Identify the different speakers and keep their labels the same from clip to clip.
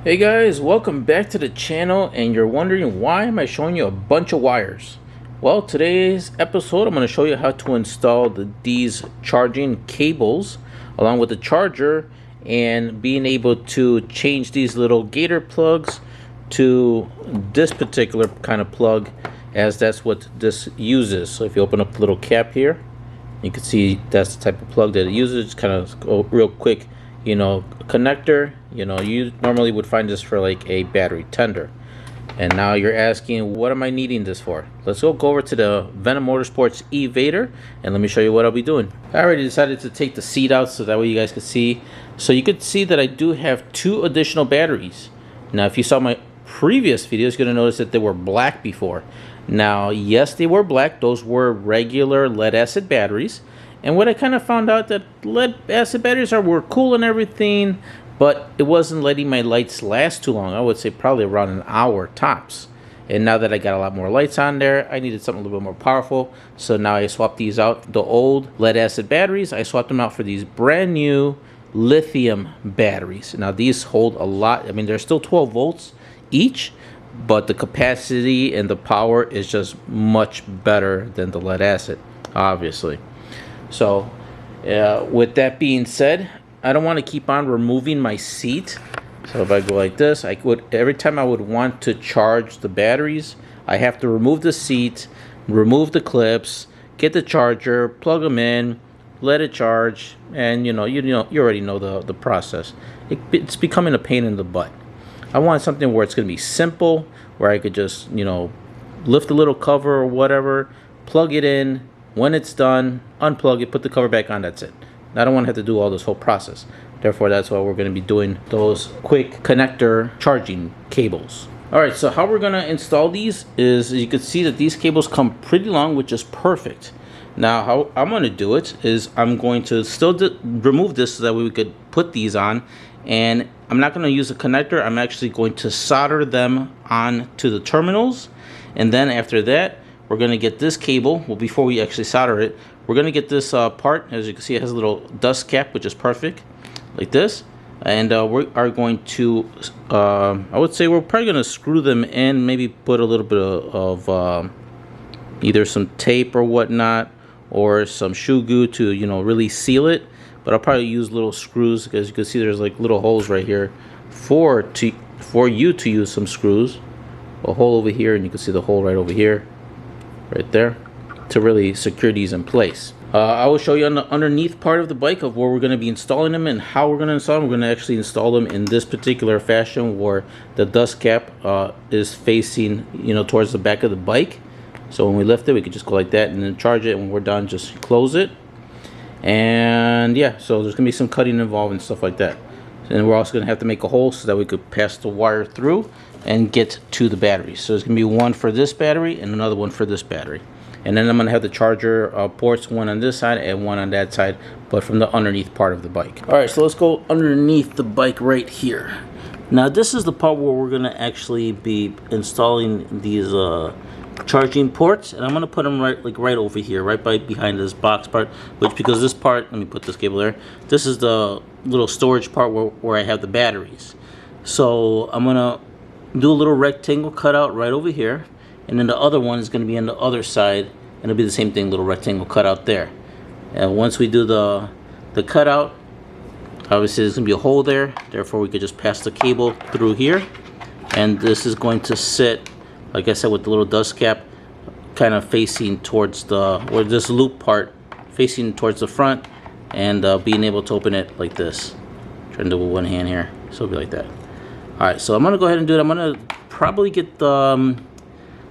Speaker 1: Hey guys, welcome back to the channel, and you're wondering why am I showing you a bunch of wires. Well, today's episode I'm going to show you how to install these charging cables along with the charger, and being able to change these little gator plugs to this particular kind of plug, as that's what this uses. So if you open up the little cap here, you can see that's the type of plug that it uses. Just kind of go real quick, connector. You normally would find this for like a battery tender. And now you're asking, what am I needing this for? Let's go over to the Venom Motorsports e-vader, and let me show you what I'll be doing. I already decided to take the seat out so that way you guys can see. So you could see that I do have 2 additional batteries. Now if you saw my previous videos, you're going to notice that they were black before. Now yes, they were black. Those were regular lead acid batteries. And what I kind of found out, that lead acid batteries were cool and everything, but it wasn't letting my lights last too long. I would say probably around an hour tops. And now that I got a lot more lights on there, I needed something a little bit more powerful. So now I swapped these out. The old lead acid batteries, I swapped them out for these brand new lithium batteries. Now these hold a lot. I mean, they're still 12 volts each, but the capacity and the power is just much better than the lead acid, obviously. So with that being said, I don't want to keep on removing my seat. So if I go like this, every time I would want to charge the batteries, I have to remove the seat, remove the clips, get the charger, plug them in, let it charge, and you already know the process. It's becoming a pain in the butt. I want something where it's going to be simple, where I could just lift the little cover or whatever, plug it in. When it's done, unplug it, put the cover back on, that's it. I don't want to have to do all this whole process. Therefore, that's why we're going to be doing those quick connector charging cables. Alright, so how we're going to install these is, you can see that these cables come pretty long, which is perfect. Now, how I'm going to do it is I'm going to still remove this so that we could put these on. And I'm not going to use a connector. I'm actually going to solder them on to the terminals. And then after that, we're going to get this cable. Well, before we actually solder it, we're going to get this part. As you can see, it has a little dust cap, which is perfect, like this. And we are going to, I would say we're probably going to screw them in, maybe put a little bit of either some tape or whatnot, or some shoe glue to, really seal it. But I'll probably use little screws, because you can see there's like little holes right here for you to use some screws. A hole over here, and you can see the hole right over here, right there, to really secure these in place. I will show you on the underneath part of the bike of where we're going to be installing them and how we're going to install them. We're going to actually install them in this particular fashion, where the dust cap is facing towards the back of the bike. So when we lift it, we can just go like that and then charge it. When we're done, just close it. And yeah, so there's going to be some cutting involved and stuff like that. And we're also going to have to make a hole so that we could pass the wire through and get to the battery. So there's going to be one for this battery and another one for this battery. And then I'm going to have the charger ports, one on this side and one on that side, but from the underneath part of the bike. Alright, so let's go underneath the bike right here. Now this is the part where we're going to actually be installing these charging ports, and I'm going to put them right over here, right behind this box part, because this part, let me put this cable there, this is the little storage part where I have the batteries. So I'm going to do a little rectangle cutout right over here, and then the other one is going to be on the other side, and it'll be the same thing, little rectangle cutout there. And once we do the cutout, obviously there's going to be a hole there, therefore we could just pass the cable through here, and this is going to sit, like I said, with the little dust cap kind of facing towards this loop part facing towards the front, and being able to open it like this. Trying to do it with one hand here, so it'll be like that. Alright, so I'm going to go ahead and do it. I'm going to probably get the,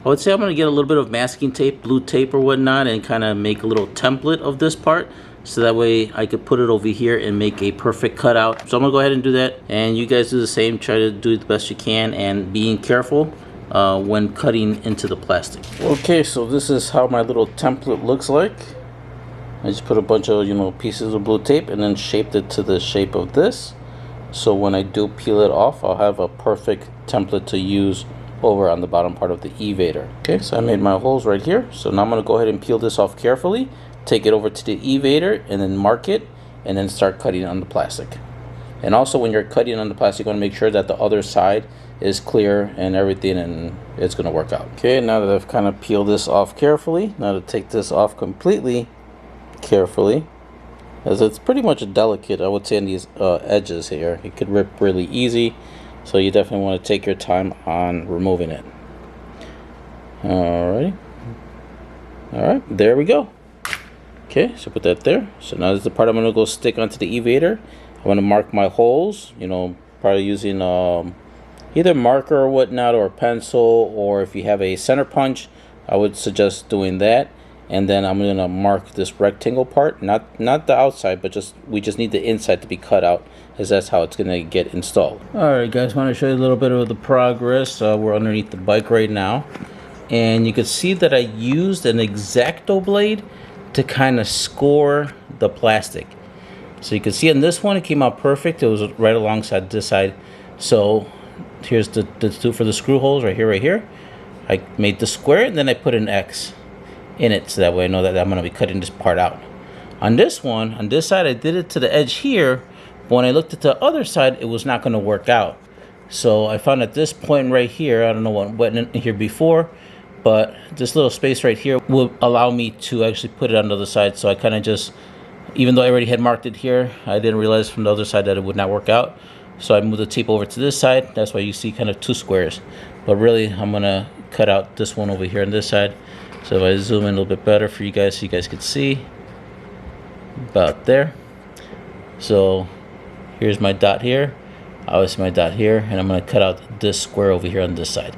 Speaker 1: I would say I'm going to get a little bit of masking tape, blue tape or whatnot, and kind of make a little template of this part, so that way I could put it over here and make a perfect cutout. So I'm going to go ahead and do that, and you guys do the same. Try to do it the best you can, and being careful when cutting into the plastic. Okay, so this is how my little template looks like. I just put a bunch of pieces of blue tape and then shaped it to the shape of this. So when I do peel it off, I'll have a perfect template to use over on the bottom part of the e-vader. Okay, so I made my holes right here. So now I'm going to go ahead and peel this off carefully, take it over to the e-vader, and then mark it, and then start cutting on the plastic. And also when you're cutting on the plastic, you want to make sure that the other side is clear and everything, and it's going to work out. Okay, now that I've kind of peeled this off carefully, now to take this off completely carefully, as it's pretty much delicate, I would say, in these edges here. It could rip really easy, so you definitely want to take your time on removing it. Alright, there we go. Okay, so put that there. So now this is the part I'm going to go stick onto the e-vader. I'm going to mark my holes, you know, probably using either marker or whatnot, or a pencil, or if you have a center punch, I would suggest doing that. And then I'm going to mark this rectangle part, not the outside, but we just need the inside to be cut out, as that's how it's going to get installed. Alright guys, want to show you a little bit of the progress. We're underneath the bike right now, and you can see that I used an X-Acto blade to kind of score the plastic. So you can see on this one, it came out perfect. It was right alongside this side. So here's the two for the screw holes right here. I made the square, and then I put an X in it, so that way I know that I'm going to be cutting this part out. On this one, on this side, I did it to the edge here, but when I looked at the other side, it was not going to work out. So I found at this point right here, I don't know what went in here before, but this little space right here will allow me to actually put it on the other side. So I kind of just, even though I already had marked it here, I didn't realize from the other side that it would not work out. So I moved the tape over to this side. That's why you see kind of two squares. But really, I'm going to cut out this one over here on this side. So if I zoom in a little bit better for you guys, so you guys can see about there. So here's my dot here, obviously my dot here, and I'm going to cut out this square over here on this side,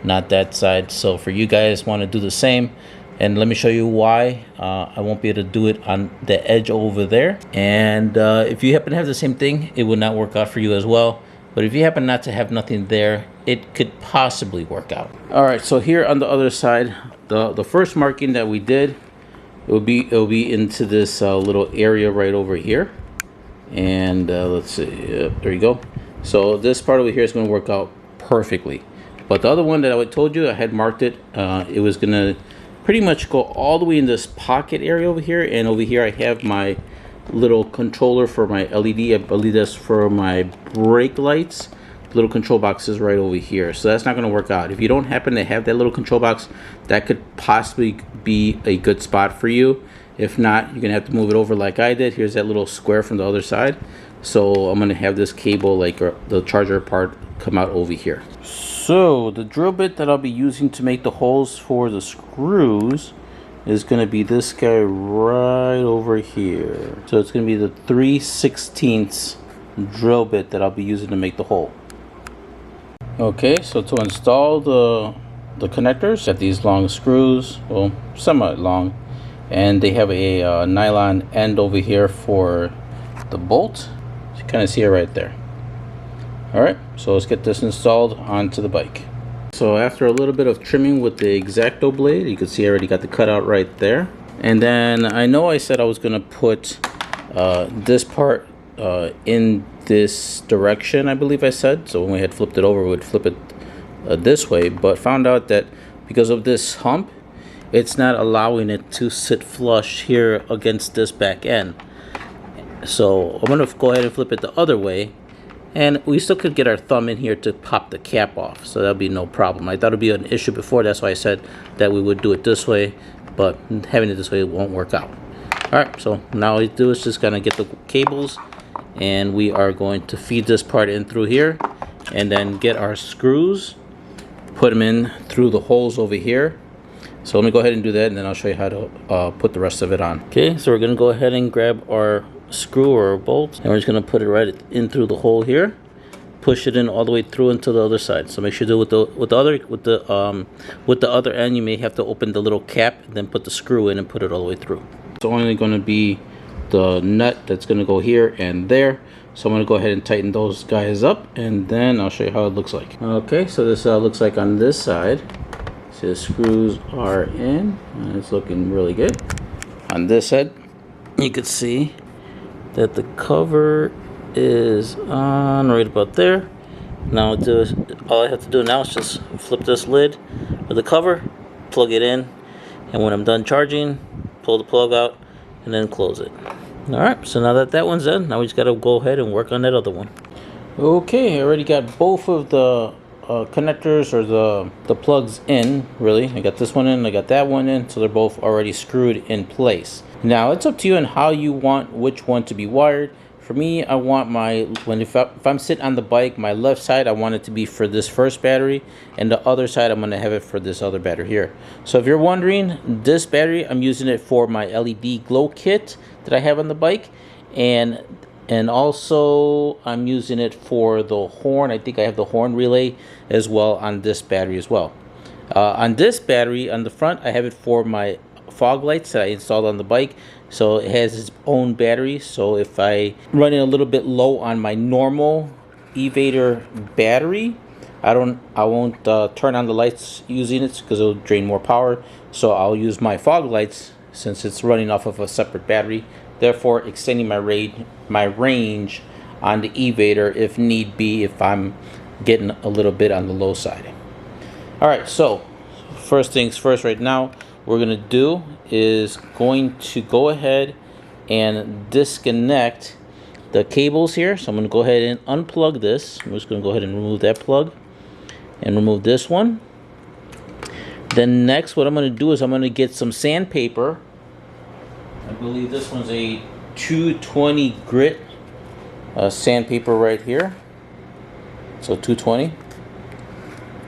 Speaker 1: not that side. So for you guys want to do the same, and let me show you why I won't be able to do it on the edge over there. And if you happen to have the same thing, it will not work out for you as well. But if you happen not to have nothing there, it could possibly work out. All right, so here on the other side, the first marking that we did, it'll be into this little area right over here. And let's see, there you go. So this part over here is going to work out perfectly. But the other one that I told you, I had marked it. It was going to pretty much go all the way in this pocket area over here. And over here I have my little controller for my LED. I believe that's for my brake lights. Little control box is right over here, so that's not going to work out. If you don't happen to have that little control box, that could possibly be a good spot for you. If not, you're gonna have to move it over like I did. Here's that little square from the other side. So I'm gonna have this cable, like the charger part, come out over here. So the drill bit that I'll be using to make the holes for the screws is gonna be this guy right over here. So it's gonna be the 3/16 drill bit that I'll be using to make the hole. Okay, so to install the connectors, got these long screws, well, somewhat long, and they have a nylon end over here for the bolt. You kind of see it right there. All right, so let's get this installed onto the bike. So after a little bit of trimming with the X-Acto blade, you can see I already got the cutout right there. And then I know I said I was gonna put this part in this direction, I believe I said. So when we had flipped it over, we would flip it this way, but found out that because of this hump, it's not allowing it to sit flush here against this back end. So I'm gonna go ahead and flip it the other way, and we still could get our thumb in here to pop the cap off, so that'll be no problem. I thought it'd be an issue before, that's why I said that we would do it this way, but having it this way won't work out. All right, so now all we do is just gonna get the cables, and we are going to feed this part in through here, and then get our screws, put them in through the holes over here. So let me go ahead and do that, and then I'll show you how to put the rest of it on. Okay, so we're gonna go ahead and grab our screw or bolt, and we're just gonna put it right in through the hole here, push it in all the way through into the other side. So make sure to do with the other end, you may have to open the little cap and then put the screw in and put it all the way through. It's only going to be the nut that's going to go here and there. So I'm going to go ahead and tighten those guys up, and then I'll show you how it looks like. Okay, so this looks like on this side. See, the screws are in, and it's looking really good. On this side, you can see that the cover is on right about there. Now all I have to do now is just flip this lid of the cover, plug it in, and when I'm done charging, pull the plug out and then close it. Alright, so now that that one's done, now we just gotta go ahead and work on that other one. Okay, I already got both of the connectors, or the plugs in, really. I got this one in, I got that one in, so they're both already screwed in place. Now, it's up to you on how you want which one to be wired. For me, I want my, if I'm sitting on the bike, my left side, I want it to be for this first battery, and the other side, I'm going to have it for this other battery here. So if you're wondering, this battery, I'm using it for my LED glow kit that I have on the bike, and also I'm using it for the horn. I think I have the horn relay as well on this battery as well. On this battery on the front, I have it for my fog lights that I installed on the bike. So it has its own battery. So if I run it a little bit low on my normal e-vader battery, I won't turn on the lights using it because it'll drain more power. So I'll use my fog lights since it's running off of a separate battery, therefore extending my range on the e-vader if need be, if I'm getting a little bit on the low side. Alright, so first things first, right now what we're going to do is going to go ahead and disconnect the cables here. So I'm going to go ahead and unplug this. I'm just going to go ahead and remove that plug and remove this one. Then next, what I'm going to do is I'm going to get some sandpaper. I believe this one's a 220 grit sandpaper right here. So 220.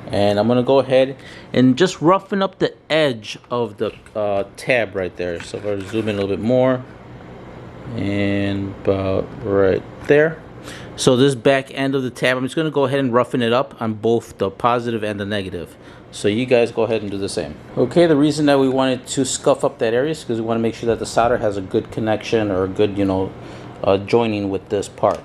Speaker 1: And I'm going to go ahead and just roughen up the edge of the tab right there. So if I zoom in a little bit more, and about right there. So this back end of the tab, I'm just going to go ahead and roughen it up on both the positive and the negative. So you guys go ahead and do the same. Okay, the reason that we wanted to scuff up that area is because we want to make sure that the solder has a good connection, or a good, joining with this part.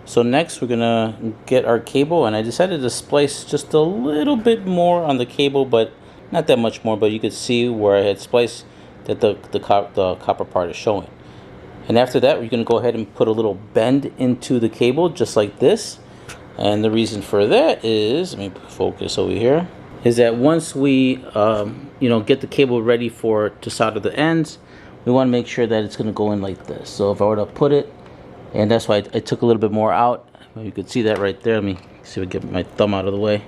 Speaker 1: So next we're gonna get our cable, and I decided to splice just a little bit more on the cable, but not that much more, but you could see where I had spliced that the copper part is showing. And after that, we're gonna go ahead and put a little bend into the cable just like this. And the reason for that is, let me focus over here, is that once we get the cable ready to solder the ends, we want to make sure that it's going to go in like this. So if I were to put it, and that's why I took a little bit more out. You could see that right there. Let me see if I get my thumb out of the way.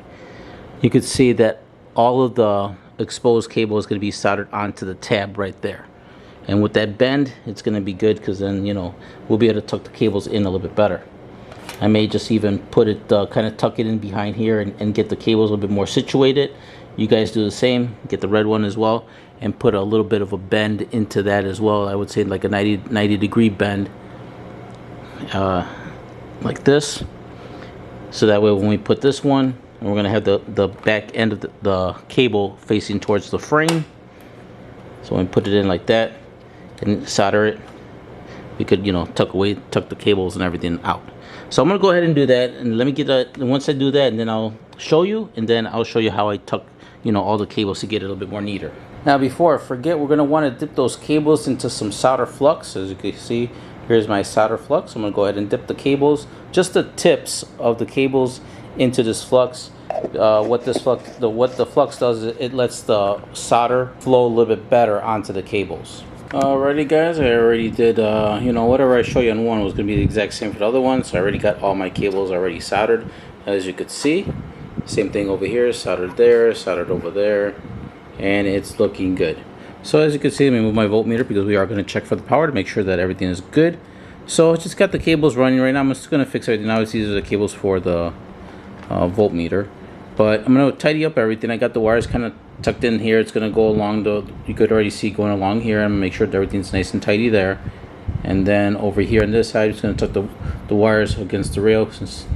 Speaker 1: You could see that all of the exposed cable is going to be soldered onto the tab right there. And with that bend, it's going to be good, because then we'll be able to tuck the cables in a little bit better. I may just even put it, kind of tuck it in behind here, and get the cables a little bit more situated. You guys do the same. Get the red one as well, and put a little bit of a bend into that as well. I would say like a 90 degree bend, like this. So that way when we put this one, we're going to have the back end of the cable facing towards the frame. So when we put it in like that and solder it, we could tuck the cables and everything out. So I'm gonna go ahead and do that, and let me get that. Once I do that, and then I'll show you, and then I'll show you how I tuck all the cables to get it a little bit more neater. Now before I forget, we're gonna want to dip those cables into some solder flux. As you can see, here's my solder flux. I'm gonna go ahead and dip the cables, just the tips of the cables, into this flux. What the flux does is it lets the solder flow a little bit better onto the cables. Alrighty guys, I already did, whatever I show you on one was going to be the exact same for the other one. So I already got all my cables already soldered, as you could see. Same thing over here, soldered there, soldered over there, and it's looking good. So as you can see, let me move my voltmeter, because we are going to check for the power to make sure that everything is good. So I just got the cables running right now. I'm just going to fix everything. Obviously these are the cables for the voltmeter, but I'm going to tidy up everything. I got the wires kind of tucked in here. It's going to go along you could already see going along here, and make sure that everything's nice and tidy there. And then over here on this side, it's going to tuck the wires against the rail, since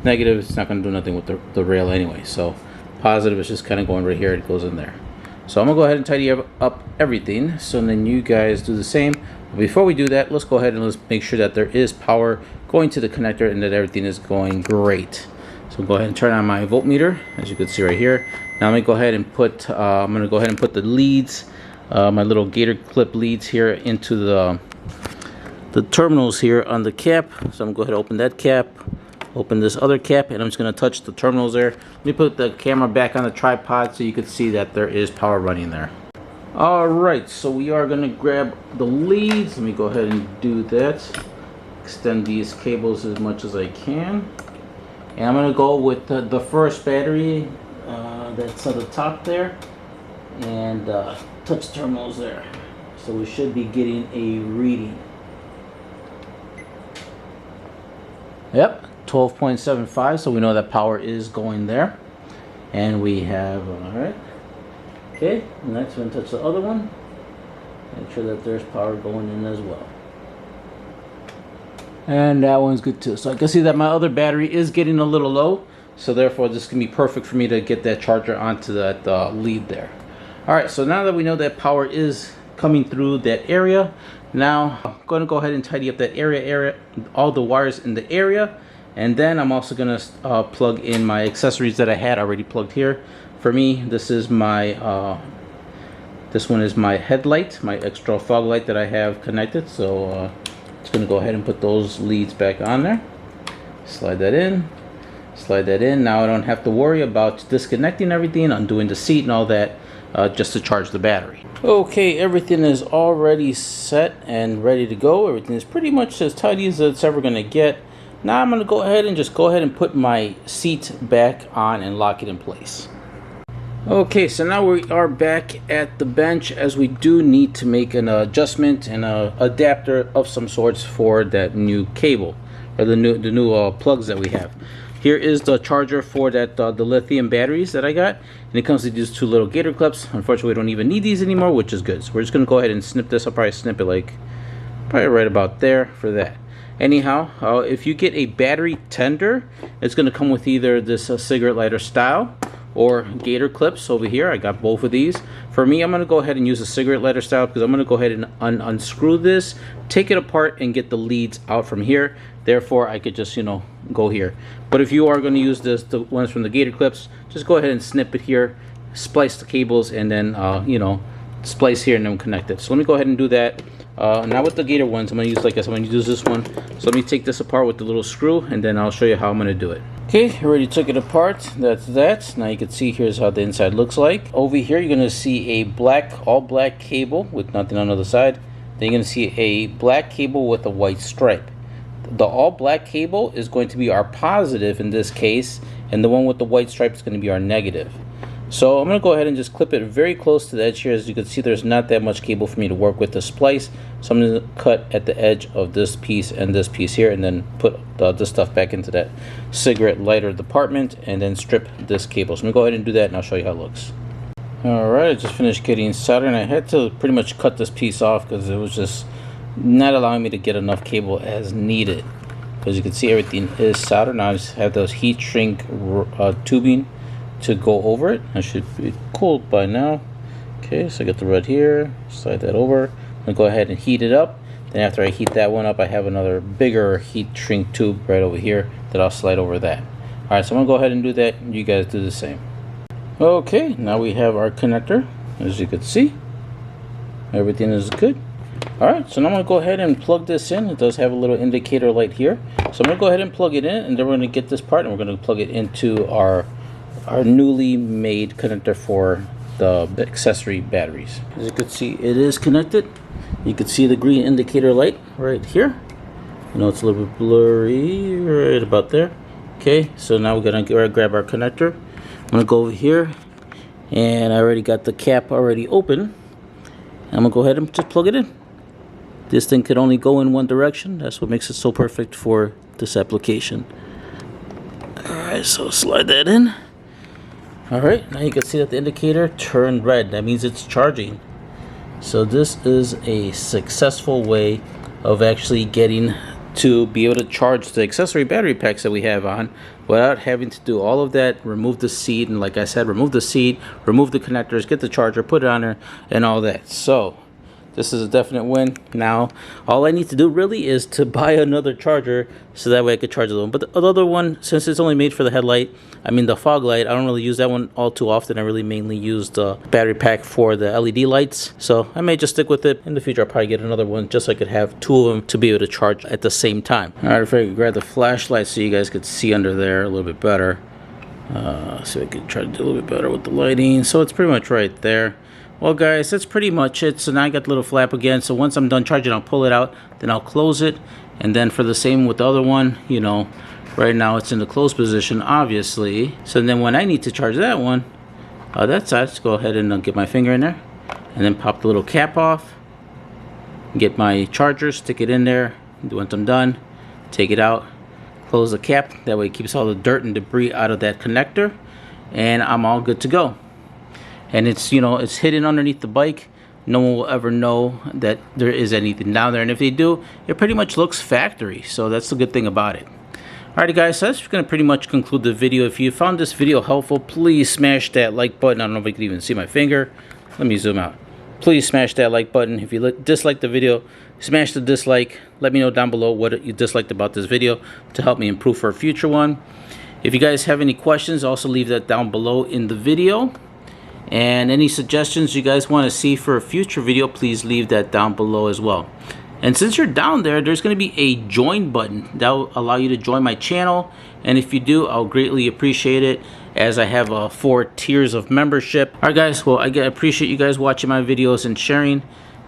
Speaker 1: negative, it's not going to do nothing with the rail anyway. So positive is just kind of going right here, it goes in there. So I'm going to go ahead and tidy up everything, so then you guys do the same. Before we do that, let's go ahead and let's make sure that there is power going to the connector and that everything is going great. So go ahead and turn on my voltmeter, as you can see right here. Now I'm going to go ahead and put the leads, my little gator clip leads here, into the terminals here on the cap. So I'm going to go ahead and open that cap, open this other cap, and I'm just going to touch the terminals there. Let me put the camera back on the tripod so you can see that there is power running there. Alright, so we are going to grab the leads. Let me go ahead and do that. Extend these cables as much as I can. And I'm going to go with the first battery that's at the top there. And touch terminals there. So we should be getting a reading. Yep, 12.75, so we know that power is going there. And we have, alright. Okay, next we're going to touch the other one. Make sure that there's power going in as well. And that one's good too. So I can see that my other battery is getting a little low. So therefore this can be perfect for me to get that charger onto that lead there. Alright, so now that we know that power is coming through that area, now I'm going to go ahead and tidy up that area, all the wires in the area. And then I'm also going to plug in my accessories that I had already plugged here. For me, this is my, this one is my headlight, my extra fog light that I have connected. So just going to go ahead and put those leads back on there. Slide that in. Slide that in. Now I don't have to worry about disconnecting everything, undoing the seat and all that, just to charge the battery. Okay, everything is already set and ready to go. Everything is pretty much as tidy as it's ever going to get. Now I'm going to go ahead and put my seat back on and lock it in place. Okay, so now we are back at the bench, as we do need to make an adjustment and an adapter of some sorts for that new cable, or the new plugs that we have. Here is the charger for that the lithium batteries that I got, and it comes with these two little gator clips. Unfortunately, we don't even need these anymore, which is good. So we're just going to go ahead and snip this. I'll probably snip it like probably right about there for that. Anyhow, if you get a battery tender, it's going to come with either this cigarette lighter style or gator clips over here. I got both of these. For me, I'm going to go ahead and use a cigarette lighter style because I'm going to go ahead and unscrew this, take it apart, and get the leads out from here. Therefore, I could just, you know, go here. But if you are going to use the ones from the gator clips, just go ahead and snip it here, splice the cables, and then, you know, splice here and then connect it. So let me go ahead and do that. Now with the gator ones, I'm going to use, like I said, I'm going to use this one. So let me take this apart with the little screw, and then I'll show you how I'm going to do it. Okay, already took it apart. That's that. Now you can see here's how the inside looks like. Over here, you're going to see a black, all black cable with nothing on the other side. Then you're going to see a black cable with a white stripe. The all black cable is going to be our positive in this case, and the one with the white stripe is going to be our negative. So I'm going to go ahead and just clip it very close to the edge here. As you can see, there's not that much cable for me to work with to splice. So I'm going to cut at the edge of this piece and this piece here, and then put this stuff back into that cigarette lighter department, and then strip this cable. So I'm going to go ahead and do that, and I'll show you how it looks. Alright, I just finished getting soldered, and I had to pretty much cut this piece off because it was just not allowing me to get enough cable as needed. As you can see, everything is soldered. Now I just have those heat shrink tubing to go over it. I should be cooled by now. Okay, so I got the red here, slide that over. I'm gonna go ahead and heat it up. Then after I heat that one up, I have another bigger heat shrink tube right over here that I'll slide over that. Alright, so I'm gonna go ahead and do that. You guys do the same. Okay, now we have our connector. As you can see, everything is good. Alright, so now I'm going to go ahead and plug this in. It does have a little indicator light here. So I'm going to go ahead and plug it in, and then we're going to get this part, and we're going to plug it into our newly made connector for the accessory batteries. As you can see, it is connected. You can see the green indicator light right here. I know it's a little bit blurry right about there. Okay, so now we're going to grab our connector. I'm going to go over here, and I already got the cap already open. I'm going to go ahead and just plug it in. This thing could only go in one direction. That's what makes it so perfect for this application. Alright, so slide that in. Alright, now you can see that the indicator turned red. That means it's charging. So this is a successful way of actually getting to be able to charge the accessory battery packs that we have on without having to do all of that, remove the seat, and like I said, remove the seat, remove the connectors, get the charger, put it on there, and all that. So this is a definite win. Now all I need to do really is to buy another charger so that way I could charge the other one. But the other one, since it's only made for the headlight, I mean the fog light, I don't really use that one all too often. I really mainly use the battery pack for the LED lights. So I may just stick with it. In the future I'll probably get another one just so I could have two of them to be able to charge at the same time. Alright, if I could grab the flashlight so you guys could see under there a little bit better. So I can try to do a little bit better with the lighting. So it's pretty much right there. Well guys, that's pretty much it. So now I got the little flap again. So once I'm done charging, I'll pull it out, then I'll close it. And then for the same with the other one, you know, right now it's in the closed position, obviously. So then when I need to charge that one, that side, let's go ahead and get my finger in there. And then pop the little cap off. Get my charger, stick it in there. Once I'm done, take it out. Close the cap. That way it keeps all the dirt and debris out of that connector. And I'm all good to go. And it's, you know, it's hidden underneath the bike. No one will ever know that there is anything down there, and if they do, it pretty much looks factory. So that's the good thing about it. Alrighty guys, so that's going to pretty much conclude the video. If you found this video helpful, please smash that like button. I don't know if you can even see my finger. Let me zoom out. Please smash that like button. If you dislike the video, smash the dislike. Let me know down below what you disliked about this video to help me improve for a future one. If you guys have any questions, also leave that down below in the video. And any suggestions you guys want to see for a future video, please leave that down below as well. And since you're down there, there's going to be a join button that will allow you to join my channel. And if you do, I'll greatly appreciate it, as I have 4 tiers of membership. Alright guys, well I appreciate you guys watching my videos and sharing.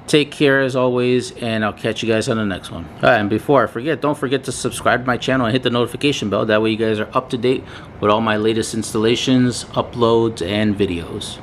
Speaker 1: Take care as always, and I'll catch you guys on the next one. Alright, and before I forget, don't forget to subscribe to my channel and hit the notification bell. That way you guys are up to date with all my latest installations, uploads, and videos.